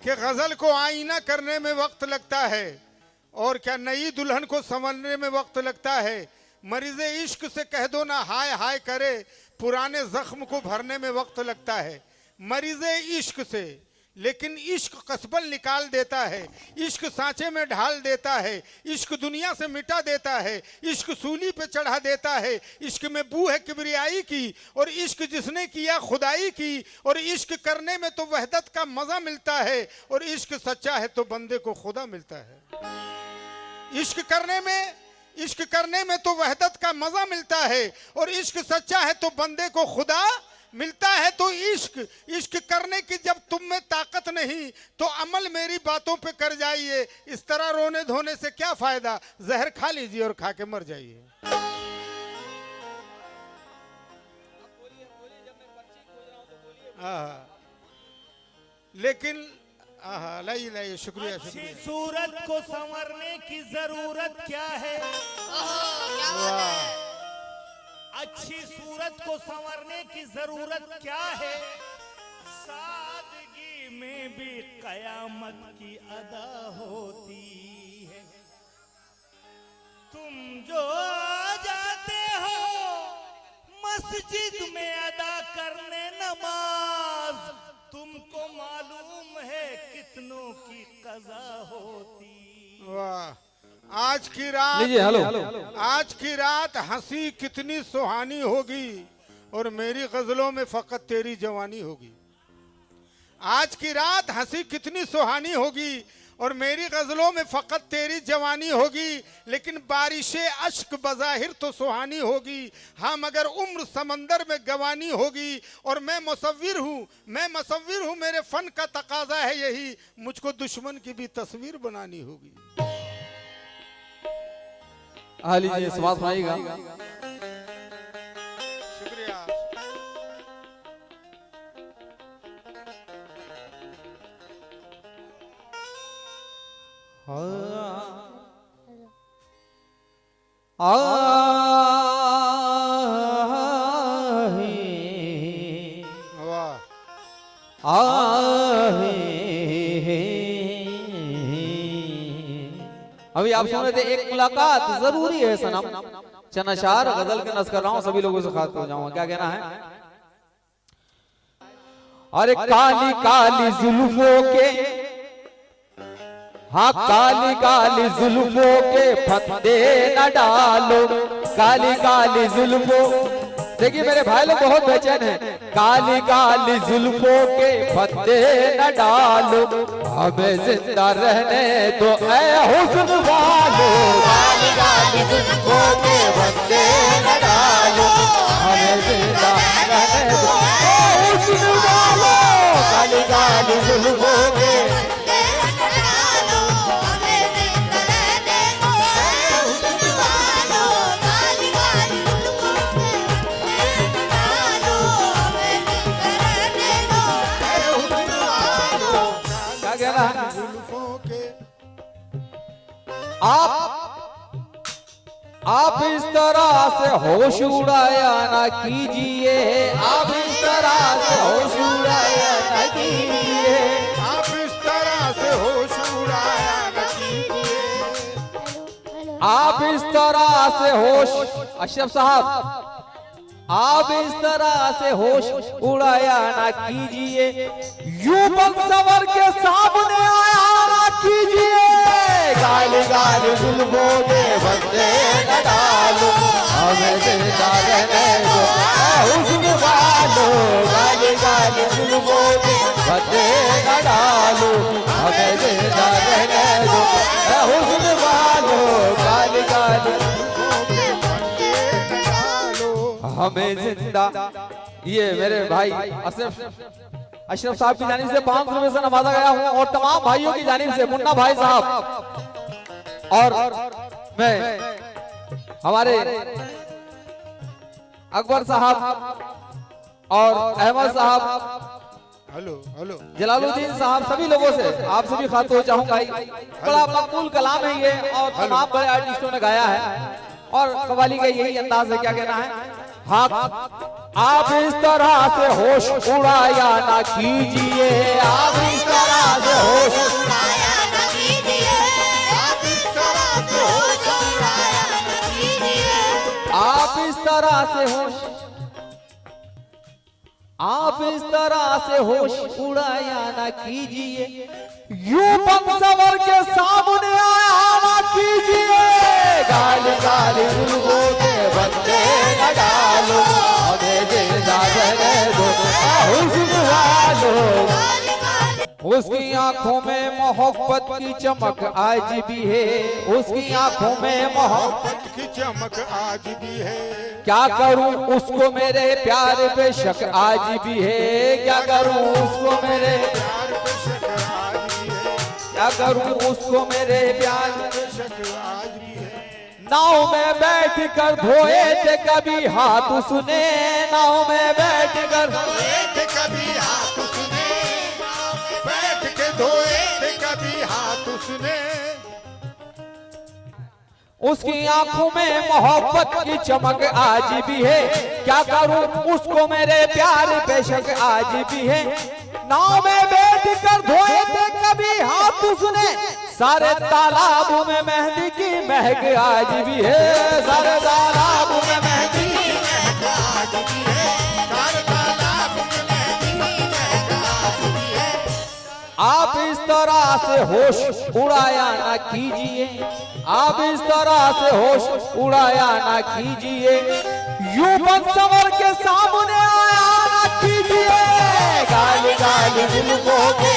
कि गजल को आईना करने में वक्त लगता है और क्या नई दुल्हन को संवरने में वक्त लगता है। मरीज़े इश्क से कह दो ना हाय हाय करे, पुराने जख्म को भरने में वक्त लगता है। मरीज़े इश्क से, लेकिन इश्क कसबल निकाल देता है, इश्क सांचे में ढाल देता है, इश्क दुनिया से मिटा देता है, इश्क सूली पे चढ़ा देता है। इश्क में बू है किबरियाई की और इश्क जिसने किया खुदाई की, और इश्क करने में तो वहदत का मजा मिलता है और इश्क सच्चा है तो बंदे को खुदा मिलता है। इश्क करने में तो वहदत का मजा मिलता है और इश्क सच्चा है तो बंदे को खुदा मिलता है। तो इश्क करने की जब तुम में ताकत नहीं तो अमल मेरी बातों पे कर जाइए। इस तरह रोने धोने से क्या फायदा, जहर खा लीजिए और खा के मर जाइए। लेकिन लाइए शुक्रिया शुक्रिया। सूरत को संवरने की जरूरत क्या है? क्या बात है। अच्छी सूरत को संवरने की जरूरत क्या है? सादगी में भी कयामत की अदा होती है। तुम जो जाते हो मस्जिद में अदा करने नमाज, तुमको मालूम है कितनों की कज़ा होती। वाह, आज की रात हंसी कितनी सुहानी होगी और मेरी गजलों में फकत तेरी जवानी होगी। आज की रात हंसी कितनी सुहानी होगी और मेरी गजलों में फकत तेरी जवानी होगी। लेकिन बारिशे अश्क बज़ाहिर तो सुहानी होगी, हाँ मगर उम्र समंदर में गवानी होगी। और मैं मुसव्विर हूँ, मेरे फन का तकाजा है यही, मुझको दुश्मन की भी तस्वीर बनानी होगी। लीजिए समाज सुनाइएगा। शुक्रिया। अभी आप सुन रहे थे एक मुलाकात जरूरी है सनम, चनाशार गजल के नस कर रहा हूं, सभी लोगों से खास हो जाऊंगा। क्या कहना है? अरे काली काली जुल्फों के, हाँ काली काली जुल्फों के फंदे न डालो, काली काली जुल्फों। देखिए मेरे भाई लोग बहुत बेचैन हैं। काली काली जुल्फों के फंदे न डालो, हमें जिंदा रहने दो ऐ हुस्न वालो, काली काली जुल्फों के फंदे न डालो, हमें जिंदा रहने दो ऐ हुस्न वालो, काली काली जुल्फों के आप इस तरह से होश उड़ाया ना कीजिए, आप इस तरह से होश उड़ाया ना कीजिए, आप इस तरह से होश उड़ाया ना कीजिए, आप इस तरह से होश, अशरफ साहब आप इस तरह से होश उड़ाया ना कीजिए, यूं बंसवर के सामने आया ना कीजिए, काली काली जुल्फों के फंदे न डालो, हमें जिंदा रहने दो ऐ हुस्न वालो, काली काली जुल्फों के फंदे न डालो, हमें जिंदा रहने दो ऐ हुस्न वालो, काली काली हमें जिंदा। ये मेरे भाई अशरफ साहब की जानिब से 500 रुपए से नवाजा गया हूँ और तमाम भाइयों की जानिब से मुन्ना भाई साहब और मैं हमारे अकबर साहब और अहमद साहब, हेलो जलालुद्दीन साहब, सभी लोगों से आप सभी खातों चाहूंगा। बड़ा मकबूल कलाम है ये और तमाम बड़े आर्टिस्टों ने गाया है और कव्वाली का यही अंदाज है। क्या कहना है? हाँ आप इस तरह से होश उड़ाया ना कीजिए, आप इस तरह से होश से होश, आप इस तरह से होश उड़ाया ना कीजिए, यूं पंसवर के सामने आया ना कीजिए। गाली गाली गुलगो के बच्चे न डालो, हमें जिंदा रहने दो, हुस्न वालो। उसकी आंखों में मोहब्बत की चमक आज भी है, उसकी आंखों में मोहब्बत की चमक आज भी है। क्या करूं उसको मेरे प्यार बेशक आज भी है, क्या करूं उसको मेरे प्यार बेशक आज भी है, क्या करूं उसको मेरे प्यार बेशक आज भी है। नाव में बैठ कर धोए थे कभी हाथ उसने, नाव में बैठ कर थे कभी हाथ उसने, बैठ के धोए थे कभी हाथ उसने। उसकी आंखों में मोहब्बत की चमक आज भी है, क्या करूं उसको मेरे प्यार बेशक आज भी है। नाव में बैठ कर धोए थे कभी हाथ उसने, सारे तालाबों में मेहंदी की महक आज भी है, सारे तालाबों में मेहंदी की महक आज भी है, सारे तालाब में मेहंदी की महक आज भी है। आप इस तरह से होश उड़ाया ना कीजिए, आप इस तरह से होश उड़ाया ना कीजिए, यूं पंसवर के सामने आया ना कीजिए। गाली गाली गुलगो के